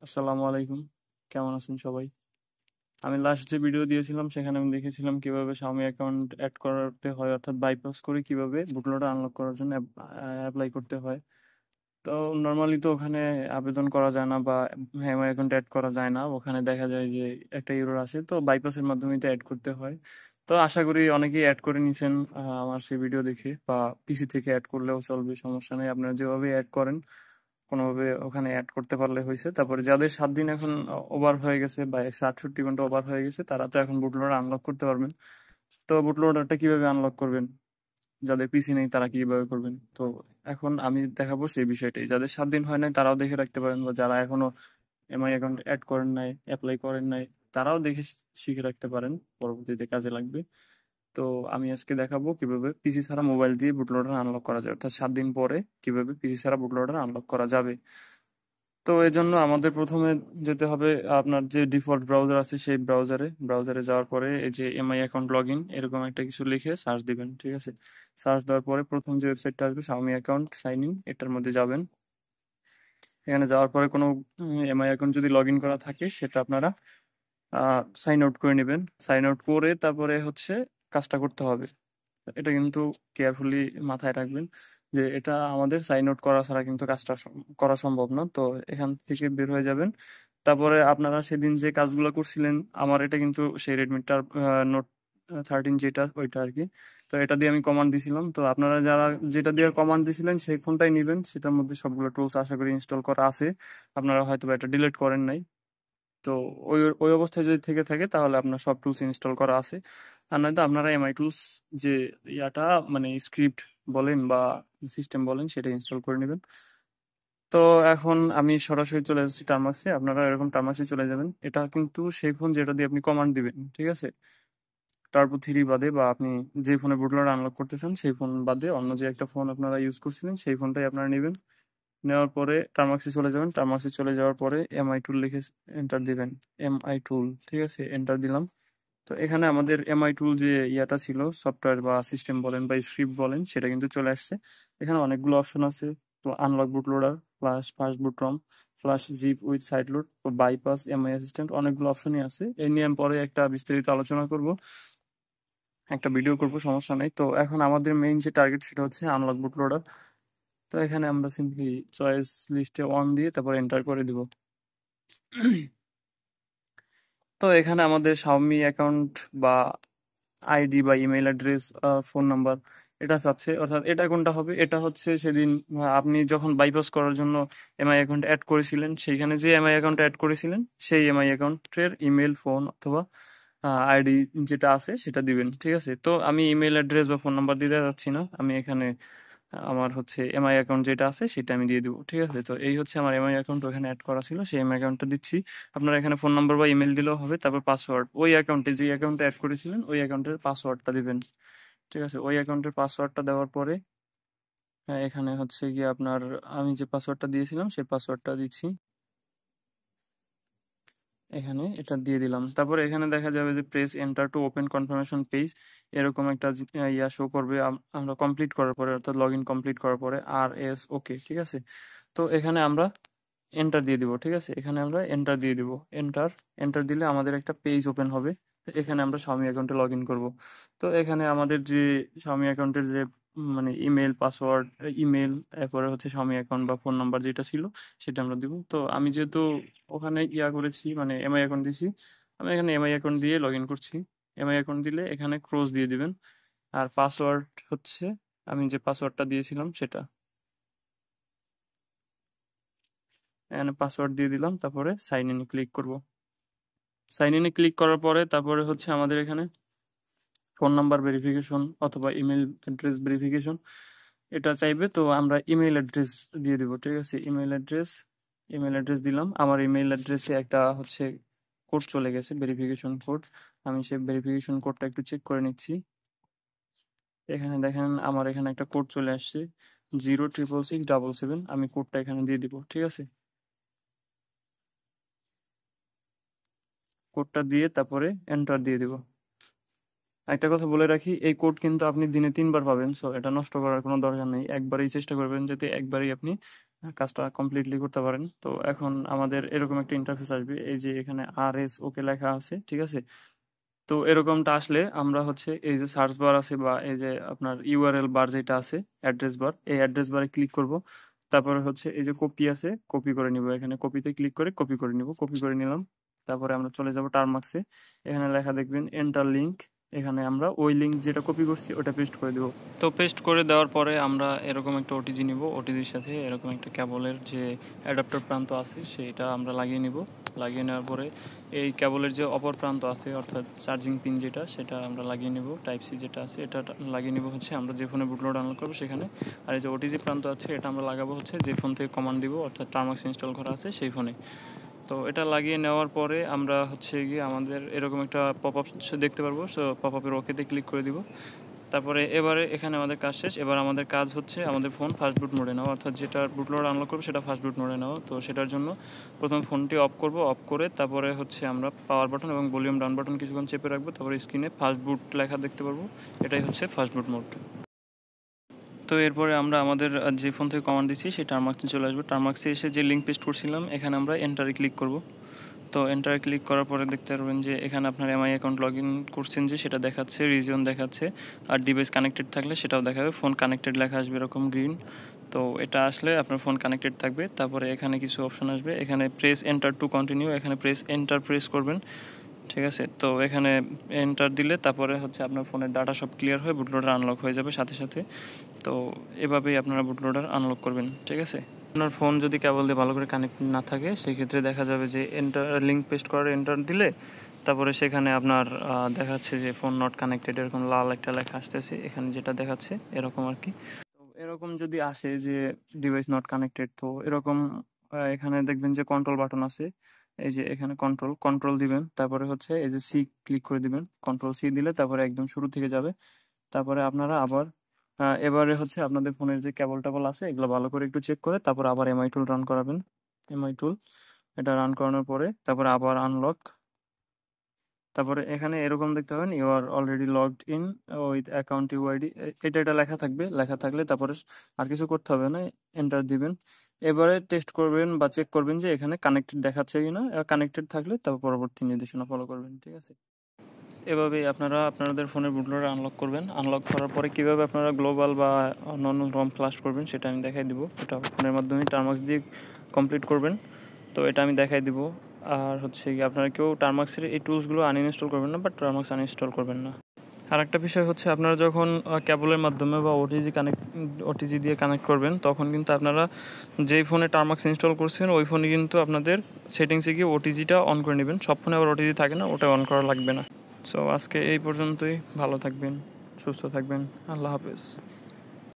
আসসালামু আলাইকুম। কেমন আছেন সবাই? আমি লাস্ট যে ভিডিও দিয়েছিলাম সেখানে আমি দেখেছিলাম কিভাবে Xiaomi অ্যাকাউন্ট অ্যাড করতে হয়, অর্থাৎ বাইপাস করে কিভাবে বুটলোডার আনলক করার জন্য অ্যাপ্লাই করতে হয়। তো নর্মালি তো ওখানে আবেদন করা যায় না বা Xiaomi অ্যাকাউন্ট অ্যাড করা যায় না, ওখানে দেখা যায় যে একটা এরর আসে, তো বাইপাসের মাধ্যমে তো অ্যাড করতে হয়। তো আশা করি অনেকেই অ্যাড করে নিছেন আমার সেই ভিডিও দেখে, বা পিসি থেকে অ্যাড করলেও চলবে, সমস্যা নেই। আপনারা যেভাবে অ্যাড করেন কোনোভাবে ওখানে অ্যাড করতে পারলে হয়েছে। তারপরে যাদের 7 দিন এখন ওভার হয়ে গেছে বা 168 ঘন্টা ওভার হয়ে গেছে, তারা তো এখন বুটলোডার আনলক করতে পারবেন। তো বুটলোডারটা কিভাবে আনলক করবেন, যাদের পিসি নেই তারা কিভাবে করবেন, তো এখন আমি দেখাবো সেই বিষয়টাই। যাদের 7 দিন হয় নাই তারাও দেখে রাখতে পারেন, বা যারা এখনো এমআই অ্যাকাউন্ট অ্যাড করেন নাই, অ্যাপ্লাই করেন নাই, তারাও দেখে শিখে রাখতে পারেন, পরবর্তীতে কাজে লাগবে। তো আমি আজকে দেখাবো কিভাবে পিসি ছাড়া মোবাইল দিয়ে বুটলোডার আনলক করা যায়, অর্থাৎ 7 দিন পরে কিভাবে পিসি ছাড়া বুটলোডার আনলক করা যাবে। তো এই জন্য আমাদের প্রথমে যেতে হবে আপনার যে ডিফল্ট ব্রাউজার আছে সেই ব্রাউজারে যাওয়ার পরে এই যে এমআই অ্যাকাউন্ট লগ ইন এরকম একটা কিছু লিখে সার্চ দিবেন, ঠিক আছে। সার্চ দেওয়ার পরে প্রথম যে ওয়েবসাইটটা আসবে Xiaomi অ্যাকাউন্ট সাইন ইন, এটার মধ্যে যাবেন। এখানে যাওয়ার পরে কোনো এমআই অ্যাকাউন্ট যদি লগ ইন করা থাকে সেটা আপনারা সাইন আউট করে নেবেন। সাইন আউট করে তারপরে হচ্ছে কাজটা করতে হবে। এটা কিন্তু কেয়ারফুলি মাথায় রাখবেন যে এটা আমাদের সাইন আউট করা ছাড়া কিন্তু কাজটা করা সম্ভব না। তো এখান থেকে বের হয়ে যাবেন। তারপরে আপনারা সেদিন যে কাজগুলো করছিলেন, আমার এটা কিন্তু সেই রেডমিটার নোট 13 যেটা ওইটা আর কি। তো এটা দিয়ে আমি কমান্ড দিছিলাম, তো আপনারা যারা যেটা দিয়ে কমান্ড দিছিলেন সেই ফোনটাই নেবেন, সেটার মধ্যে সবগুলো টুলস আশা করি ইনস্টল করা আছে। আপনারা হয়তো বা এটা ডিলিট করেন নাই। তো ওই ওই অবস্থায় যদি থেকে থাকে তাহলে আপনার সব টুলস ইনস্টল করা আছে। আর নয়তো আপনারা এমআই টুলস যে ইয়াটা মানে স্ক্রিপ্ট বলেন বা সিস্টেম বলেন সেটা ইনস্টল করে নেবেন। তো এখন আমি সরাসরি চলে যাচ্ছি টার্মাক্সে, আপনারা এরকম টার্মাক্সে চলে যাবেন। এটা কিন্তু সেই ফোন যেটা দিয়ে আপনি কমান্ড দিবেন, ঠিক আছে। টার্বো 3 বাদে বা আপনি যে ফোনে বুটলোডার আনলক করতেছেন সেই ফোন বাদে অন্য যে একটা ফোন আপনারা ইউজ করছিলেন সেই ফোনটাই আপনারা নেবেন। নেওয়ার পরে টার্মাক্সে চলে যাবেন। টার্মাক্সে চলে যাওয়ার পরে এমআই টুল লিখে এন্টার দিবেন। এমআই টুল, ঠিক আছে, এন্টার দিলাম। তো এখানে আমাদের এমআই টুল যে ইয়াটা ছিল, সফটওয়্যার বা সিস্টেম বলেন বা স্ক্রিপ্ট বলেন, সেটা কিন্তু চলে আসছে। এখানে অনেকগুলো অপশন আছে। তো unlock boot loader plus fast boot ROM plus zip with side load, bypass, MI assistant, অনেকগুলো অপশনই আছে। এই নিয়ে আমি পরে একটা বিস্তারিত আলোচনা করব, একটা ভিডিও করব, সমস্যা নেই। তো এখন আমাদের মেইন যে টার্গেট সেটা হচ্ছে আনলক বুট লোডার। তো এখানে আমরা সিম্পলি চয়েস লিস্টে অন দিয়ে তারপর এন্টার করে দিব। তো এখানে আমাদের Xiaomi অ্যাকাউন্ট বা আইডি বা ইমেল অ্যাড্রেস, ফোন নাম্বার এটা চাচ্ছে, অর্থাৎ এটা কোনটা হবে, এটা হচ্ছে সেদিন আপনি যখন বাইপাস করার জন্য এমআই অ্যাকাউন্ট অ্যাড করেছিলেন, সেইখানে যে এমআই অ্যাকাউন্ট অ্যাড করেছিলেন সেই এমআই অ্যাকাউন্টের ইমেল, ফোন অথবা আইডি যেটা আছে সেটা দিবেন, ঠিক আছে। তো আমি ইমেল অ্যাড্রেস বা ফোন নাম্বার দিতে যাচ্ছি না, আমি এখানে আমার হচ্ছে এমআই অ্যাকাউন্ট যেটা আছে সেটা আমি দিয়ে দিব, ঠিক আছে। তো এই হচ্ছে আমার এমআই অ্যাকাউন্ট ওখানে অ্যাড করা ছিল, সেই এমআই অ্যাকাউন্টটা দিচ্ছি। আপনারা এখানে ফোন নাম্বার বা ইমেল দিলেও হবে, তারপর পাসওয়ার্ড ওই অ্যাকাউন্টে যে অ্যাকাউন্টে অ্যাড করেছিলেন ওই অ্যাকাউন্টের পাসওয়ার্ডটা দিবেন, ঠিক আছে। ওই অ্যাকাউন্টের পাসওয়ার্ডটা দেওয়ার পরে এখানে হচ্ছে গিয়ে আপনার আমি যে পাসওয়ার্ডটা দিয়েছিলাম সেই পাসওয়ার্ডটা দিচ্ছি, এখানে এটা দিয়ে দিলাম। তারপরে এখানে দেখা যাবে যে press enter to open confirmation page, এরকম একটা ইয়া শো করবে আমরা কমপ্লিট করার পরে, অর্থাৎ লগ ইন কমপ্লিট করার পরে আর এস ওকে, ঠিক আছে। তো এখানে আমরা এন্টার দিয়ে দিব, ঠিক আছে। এখানে আমরা এন্টার দিয়ে দিব। এন্টার এন্টার দিলে আমাদের একটা পেজ ওপেন হবে। এখানে আমরা Xiaomi অ্যাকাউন্টে লগ ইন করবো। তো এখানে আমাদের যে Xiaomi অ্যাকাউন্টের যে মানে ইমেল পাসওয়ার্ড, ইমেল, এরপরে হচ্ছে Xiaomi অ্যাকাউন্ট বা ফোন নাম্বার যেটা ছিল সেটা আমরা দিব। তো আমি যেহেতু ওখানে ইয়া করেছি মানে এমআই অ্যাকাউন্ট দিয়েছি, আমি এখানে এমআই অ্যাকাউন্ট দিয়ে লগ ইন করছি। এমআই অ্যাকাউন্ট দিলে এখানে ক্রস দিয়ে দিবেন। আর পাসওয়ার্ড হচ্ছে আমি যে পাসওয়ার্ডটা দিয়েছিলাম সেটা, এখানে পাসওয়ার্ড দিয়ে দিলাম। তারপরে সাইন ইন ক্লিক করব। সাইন ইনে ক্লিক করার পরে তারপরে হচ্ছে আমাদের এখানে ফোন নাম্বার ভেরিফিকেশন অথবা ইমেল অ্যাড্রেস ভেরিফিকেশন এটা চাইবে। তো আমরা ইমেল অ্যাড্রেস দিয়ে দিব, ঠিক আছে। ইমেল অ্যাড্রেস দিলাম। আমার ইমেল অ্যাড্রেসে একটা হচ্ছে কোড চলে গেছে, ভেরিফিকেশন কোড। আমি সেই ভেরিফিকেশন কোডটা একটু চেক করে নিচ্ছি। এখানে দেখেন আমার এখানে একটা কোড চলে আসছে 0666777। আমি কোডটা এখানে দিয়ে দিব, ঠিক আছে। কোডটা দিয়ে তারপরে এন্টার দিয়ে দিব। একটা কথা বলে রাখি, এই কোড কিন্তু আপনি দিনে 3 বার পাবেন, সো এটা নষ্ট করার কোনো দরকার নেই। একবারই চেষ্টা করবেন যাতে একবারই আপনি কাজটা কমপ্লিটলি করতে পারেন। তো এখন আমাদের এরকম একটা ইন্টারফেস আসবে, এই যে এখানে RS ওকে লেখা আছে, ঠিক আছে। তো এরকমটা আসলে আমরা হচ্ছে এই যে সার্চ বার আছে বা এই যে আপনার ইউআরএল বার যেটা আছে, অ্যাড্রেস বার, এই অ্যাড্রেস বারে ক্লিক করব। তারপরে হচ্ছে এই যে কপি আছে, কপি করে নিব, এখানে কপিতে ক্লিক করে কপি করে নিব, কপি করে নিলাম। তারপরে আমরা চলে যাব টার্মাক্সে, এখানে লেখা দেখবেন এন্টার লিঙ্ক, এখানে আমরা ওই লিঙ্ক যেটা কপি করছি ওটা পেস্ট করে দেব। তো পেস্ট করে দেওয়ার পরে আমরা এরকম একটা ওটিজি নিব, ওটিজির সাথে এরকম একটা কেবলের যে অ্যাডাপ্টার প্রান্ত আছে সেটা আমরা লাগিয়ে নিব। লাগিয়ে নেওয়ার পরে এই কেবলের যে অপর প্রান্ত আছে অর্থাৎ চার্জিং পিন যেটা, সেটা আমরা লাগিয়ে নিব, টাইপ সি যেটা আছে এটা লাগিয়ে নিব হচ্ছে আমরা যে ফোনে বুটলোড ডাউনলোড করবো সেখানে। আর এই যে ওটিজি প্রান্ত আছে এটা আমরা লাগাবো হচ্ছে যে ফোন থেকে কমান্ড দিব অর্থাৎ টার্মাক্স ইনস্টল করা আছে সেই ফোনে। তো এটা লাগিয়ে নেওয়ার পরে আমরা হচ্ছে গিয়ে আমাদের এরকম একটা পপ আপ দেখতে পারবো, সো পপ আপের ওকেতে ক্লিক করে দিব। তারপরে এবারে এখানে আমাদের কাজ শেষ। এবার আমাদের কাজ হচ্ছে আমাদের ফোন ফাস্ট বুট মোডে নেওয়া, অর্থাৎ যেটা বুটলোড আনলক করবো সেটা ফাস্ট বুট মোডে নেওয়া। তো সেটার জন্য প্রথম ফোনটি অফ করব, অফ করে তারপরে হচ্ছে আমরা পাওয়ার বাটন এবং ভলিউম ডাউন বাটন কিছুক্ষণ চেপে রাখবো, তারপরে স্ক্রিনে ফাস্ট বুট লেখা দেখতে পারবো, এটাই হচ্ছে ফাস্ট বুট মোড। তো এরপরে আমরা আমাদের যে ফোন থেকে কমান্ড দিচ্ছি সেই টার্মাক্সে চলে আসবো। টার্মাক্সে এসে যে লিঙ্ক পেস্ট করছিলাম এখানে আমরা এন্টারে ক্লিক করব। তো এন্টারে ক্লিক করার পরে দেখতে পারবেন যে এখানে আপনার এমআই অ্যাকাউন্ট লগ ইন করছেন যে সেটা দেখাচ্ছে, রিজিয়ন দেখাচ্ছে, আর ডিভাইস কানেক্টেড থাকলে সেটাও দেখাবে, ফোন কানেক্টেড লেখা আসবে এরকম গ্রিন। তো এটা আসলে আপনার ফোন কানেক্টেড থাকবে। তারপরে এখানে কিছু অপশন আসবে, এখানে প্রেস এন্টার টু কন্টিনিউ, এখানে প্রেস এন্টার প্রেস করবেন, ঠিক আছে। তো এখানে এন্টার দিলে তারপরে হচ্ছে আপনার ফোনের ডাটা সব ক্লিয়ার হয়ে বুটলোডার আনলক হয়ে যাবে সাথে সাথে। তো এভাবেই আপনারা বুটলোডার আনলক করবেন, ঠিক আছে। আপনার ফোন যদি কেবল দিয়ে ভালো করে কানেক্ট না থাকে সেক্ষেত্রে দেখা যাবে যে এন্টার লিঙ্ক পেস্ট করে এন্টার দিলে তারপরে সেখানে আপনার দেখাচ্ছে যে ফোন নট কানেক্টেড, এরকম লাল একটা লেখা আসতেছে এখানে যেটা দেখাচ্ছে এরকম আর কি। তো এরকম যদি আসে যে ডিভাইস নট কানেক্টেড, তো এরকম এখানে দেখবেন যে কন্ট্রোল বাটন আছে, এই যে এখানে কন্ট্রোল কন্ট্রোল দিবেন, তারপরে হচ্ছে এই যে সি ক্লিক করে দিবেন, কন্ট্রোল সি দিলে তারপরে একদম শুরু থেকে যাবে। তারপরে আপনারা আবার এবারে হচ্ছে আপনাদের ফোনের যে কেবল টেবল আছে এগুলো ভালো করে একটু চেক করে তারপর আবার এমআই টুল রান করাবেন। এমআই টুল এটা রান করানোর পরে তারপরে আবার আনলক, তারপরে এখানে এরকম দেখতে পাবেন you are already logged in with account UID, এটা লেখা থাকবে, লেখা থাকলে তারপরে আর কিছু করতে হবে না, এন্টার দিবেন। এবারে টেস্ট করবেন বা চেক করবেন যে এখানে কানেক্টেড দেখাচ্ছে কিনা, কানেক্টেড থাকলে তারপর পরবর্তী নির্দেশনা ফলো করবেন, ঠিক আছে। এভাবেই আপনারা আপনাদের ফোনের বুটলোডার আনলক করবেন। আনলক করার পরে কীভাবে আপনারা গ্লোবাল বা অন্যান্য রম ফ্লাশ করবেন সেটা আমি দেখাই দিব, এটা ফোনের মাধ্যমে টার্মাক্স দিয়ে কমপ্লিট করবেন, তো এটা আমি দেখাই দিব। আর হচ্ছে কি আপনারা কেউ টার্মাক্সের এই টুলসগুলো আনইনস্টল করবেন না বা টার্মাক্স আনইনস্টল করবেন না। আর একটা বিষয় হচ্ছে আপনারা যখন কেবলের মাধ্যমে বা ওটিজি দিয়ে কানেক্ট করবেন তখন কিন্তু আপনারা যেই ফোনে টার্মাক্স ইনস্টল করছেন ওই ফোনে কিন্তু আপনাদের সেটিংসে গিয়ে ওটিজিটা অন করে নেবেন। সব ফোনে আবার ওটিজি থাকে না, ওটা অন করা লাগবে না। সো আজকে এই পর্যন্তই, ভালো থাকবেন, সুস্থ থাকবেন, আল্লাহ হাফেজ।